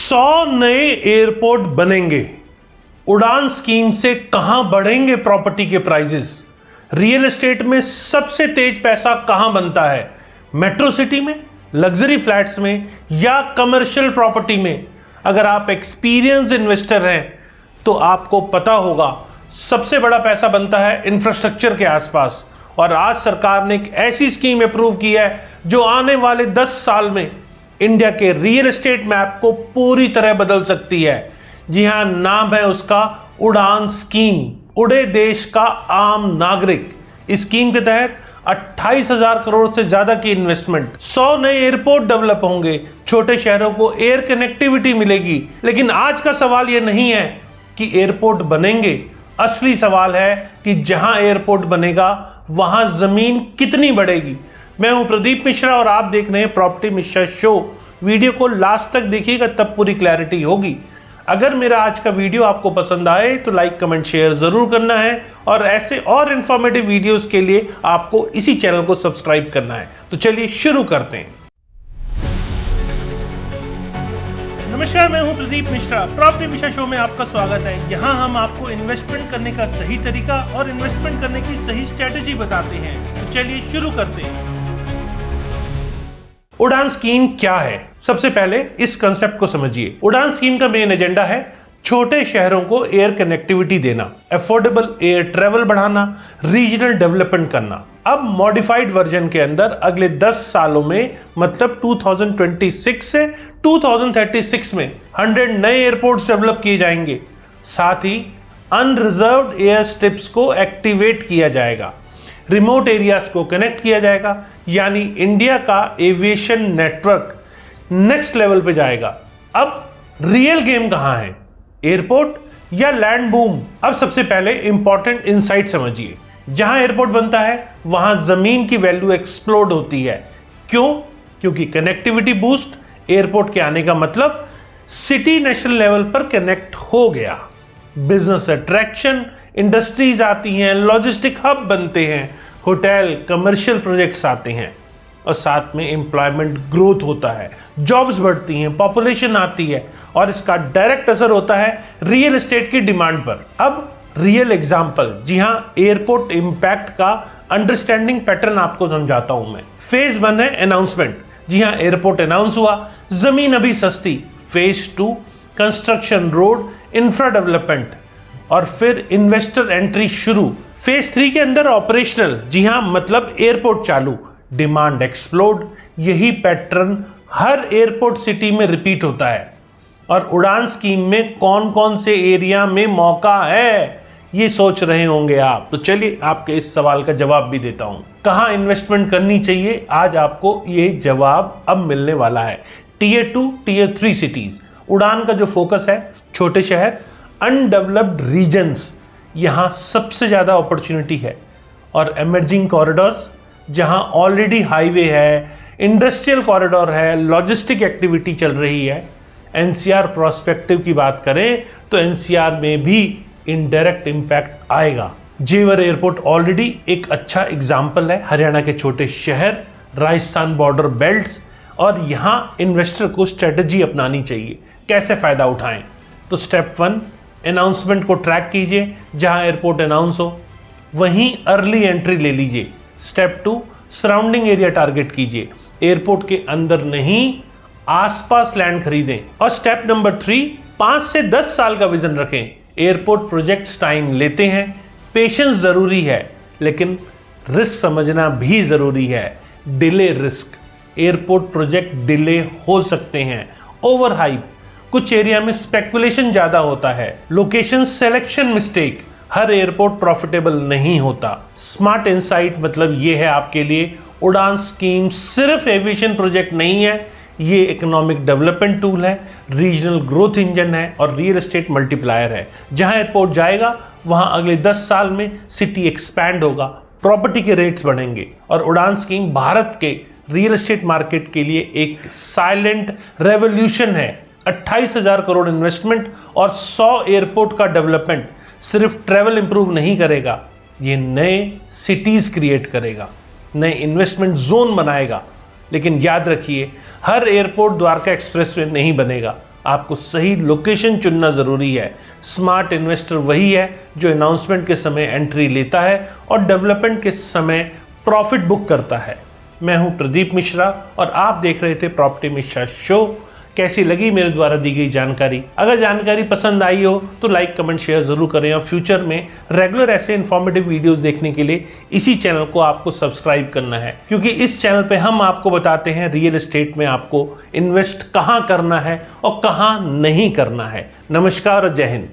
100 नए एयरपोर्ट बनेंगे। उड़ान स्कीम से कहां बढ़ेंगे प्रॉपर्टी के प्राइसेस। रियल एस्टेट में सबसे तेज पैसा कहां बनता है, मेट्रो सिटी में, लग्जरी फ्लैट्स में या कमर्शियल प्रॉपर्टी में। अगर आप एक्सपीरियंस इन्वेस्टर हैं तो आपको पता होगा सबसे बड़ा पैसा बनता है इंफ्रास्ट्रक्चर के आसपास। और आज सरकार ने एक ऐसी स्कीम अप्रूव की है जो आने वाले 10 साल में इंडिया के रियल एस्टेट मैप को पूरी तरह बदल सकती है। जी हां, नाम है उसका उड़ान स्कीम, उड़े देश का आम नागरिक। इस स्कीम के तहत 28,000 करोड़ से ज्यादा की इन्वेस्टमेंट, 100 नए एयरपोर्ट डेवलप होंगे, छोटे शहरों को एयर कनेक्टिविटी मिलेगी। लेकिन आज का सवाल यह नहीं है कि एयरपोर्ट बनेंगे, असली सवाल है कि जहां एयरपोर्ट बनेगा वहां जमीन कितनी बढ़ेगी। मैं हूं प्रदीप मिश्रा और आप देख रहे हैं प्रॉपर्टी मिश्रा शो। वीडियो को लास्ट तक देखिएगा, तब पूरी क्लैरिटी होगी। अगर मेरा आज का वीडियो आपको पसंद आए तो लाइक कमेंट शेयर जरूर करना है और ऐसे और इंफॉर्मेटिव वीडियोस के लिए आपको इसी चैनल को सब्सक्राइब करना है। तो चलिए शुरू करते हैं। नमस्कार, मैं हूं प्रदीप मिश्रा। प्रॉपर्टी मिश्रा शो में आपका स्वागत है। यहां हम आपको इन्वेस्टमेंट करने का सही तरीका और इन्वेस्टमेंट करने की सही स्ट्रेटेजी बताते हैं। तो चलिए शुरू करते हैं। उड़ान स्कीम क्या है? सबसे पहले इस कंसेप्ट को समझिए। उड़ान स्कीम का मेन एजेंडा है छोटे शहरों को एयर कनेक्टिविटी देना, अफोर्डेबल एयर ट्रेवल बढ़ाना, रीजनल डेवलपमेंट करना। अब मॉडिफाइड वर्जन के अंदर अगले 10 सालों में, मतलब 2026 से 2036 में 100 नए एयरपोर्ट्स डेवलप किए जाएंगे। साथ ही अनरिजर्व्ड एयर स्ट्रिप्स को एक्टिवेट किया जाएगा, रिमोट एरियाज को कनेक्ट किया जाएगा, यानी इंडिया का एविएशन नेटवर्क नेक्स्ट लेवल पे जाएगा। अब रियल गेम कहां है, एयरपोर्ट या लैंड बूम? अब सबसे पहले इंपॉर्टेंट इनसाइट समझिए। जहां एयरपोर्ट बनता है वहां जमीन की वैल्यू एक्सप्लोड होती है। क्यों? क्योंकि कनेक्टिविटी बूस्ट, एयरपोर्ट के आने का मतलब सिटी नेशनल लेवल पर कनेक्ट हो गया, बिजनेस अट्रैक्शन, इंडस्ट्रीज आती हैं, लॉजिस्टिक हब बनते हैं, होटल, कमर्शियल प्रोजेक्ट्स आते हैं और साथ में एम्प्लॉयमेंट ग्रोथ होता है, जॉब्स बढ़ती हैं, पॉपुलेशन आती है और इसका डायरेक्ट असर होता है रियल एस्टेट की डिमांड पर। अब रियल एग्जांपल, जी हां, एयरपोर्ट इंपैक्ट का अंडरस्टैंडिंग पैटर्न आपको समझाता हूं मैं। फेज 1 है अनाउंसमेंट। जी हां, एयरपोर्ट अनाउंस हुआ, जमीन अभी सस्ती। Phase 2 construction, road, infra development और फिर इन्वेस्टर एंट्री शुरू। फेज 3 के अंदर ऑपरेशनल, जी हां, मतलब एयरपोर्ट चालू, डिमांड एक्सप्लोड। यही पैटर्न हर एयरपोर्ट सिटी में रिपीट होता है। और उड़ान स्कीम में कौन कौन से एरिया में मौका है ये सोच रहे होंगे आप। तो चलिए आपके इस सवाल का जवाब भी देता हूं। कहां इन्वेस्टमेंट करनी चाहिए, आज आपको ये जवाब अब मिलने वाला है। Tier 2, tier 3 cities. उड़ान का जो फोकस है छोटे शहर, अनडेवलप्ड रीजन्स, यहां सबसे ज्यादा अपॉर्चुनिटी है। और एमर्जिंग कॉरिडोर्स, जहां ऑलरेडी हाईवे है, इंडस्ट्रियल कॉरिडोर है, लॉजिस्टिक एक्टिविटी चल रही है। एनसीआर प्रोस्पेक्टिव की बात करें तो एनसीआर में भी इनडायरेक्ट इंपैक्ट आएगा। जेवर एयरपोर्ट ऑलरेडी एक अच्छा एग्जाम्पल है। हरियाणा के छोटे शहर, राजस्थान बॉर्डर बेल्ट्स, और यहां इन्वेस्टर को स्ट्रेटजी अपनानी चाहिए। कैसे फायदा उठाएं? तो स्टेप 1, अनाउंसमेंट को ट्रैक कीजिए। जहां एयरपोर्ट अनाउंस हो वहीं अर्ली एंट्री ले लीजिए। स्टेप 2, सराउंडिंग एरिया टारगेट कीजिए। एयरपोर्ट के अंदर नहीं, आसपास लैंड खरीदें। और स्टेप नंबर 3, 5 से 10 साल का विजन रखें। एयरपोर्ट प्रोजेक्ट्स टाइम लेते हैं, पेशेंस जरूरी है, लेकिन रिस्क समझना भी जरूरी है। Delay risk, airport project delay हो सकते हैं। ओवर हाइप, कुछ एरिया में स्पेकुलेशन ज्यादा होता है। लोकेशन सिलेक्शन मिस्टेक, हर एयरपोर्ट प्रॉफिटेबल नहीं होता। स्मार्ट इनसाइट मतलब ये है आपके लिए, उड़ान स्कीम सिर्फ एविएशन प्रोजेक्ट नहीं है, ये इकोनॉमिक डेवलपमेंट टूल है, रीजनल ग्रोथ इंजन है और रियल एस्टेट मल्टीप्लायर है। जहां एयरपोर्ट जाएगा वहां अगले 10 साल में सिटी एक्सपैंड होगा, प्रॉपर्टी के रेट्स बढ़ेंगे। और उड़ान स्कीम भारत के रियल एस्टेट मार्केट के लिए एक साइलेंट रेवोल्यूशन है। 28,000 करोड़ इन्वेस्टमेंट और 100 एयरपोर्ट का डेवलपमेंट सिर्फ ट्रेवल इंप्रूव नहीं करेगा, ये नए सिटीज क्रिएट करेगा, नए इन्वेस्टमेंट जोन बनाएगा। लेकिन याद रखिए, हर एयरपोर्ट द्वारका एक्सप्रेसवे नहीं बनेगा, आपको सही लोकेशन चुनना ज़रूरी है। स्मार्ट इन्वेस्टर वही है जो अनाउंसमेंट के समय एंट्री लेता है और डेवलपमेंट के समय प्रॉफिट बुक करता है। मैं हूं प्रदीप मिश्रा और आप देख रहे थे प्रॉपर्टी मिश्रा शो। कैसी लगी मेरे द्वारा दी गई जानकारी? अगर जानकारी पसंद आई हो तो लाइक कमेंट शेयर जरूर करें और फ्यूचर में रेगुलर ऐसे इन्फॉर्मेटिव वीडियोस देखने के लिए इसी चैनल को आपको सब्सक्राइब करना है, क्योंकि इस चैनल पे हम आपको बताते हैं रियल एस्टेट में आपको इन्वेस्ट कहां करना है और कहां नहीं करना है। नमस्कार और जय हिंद।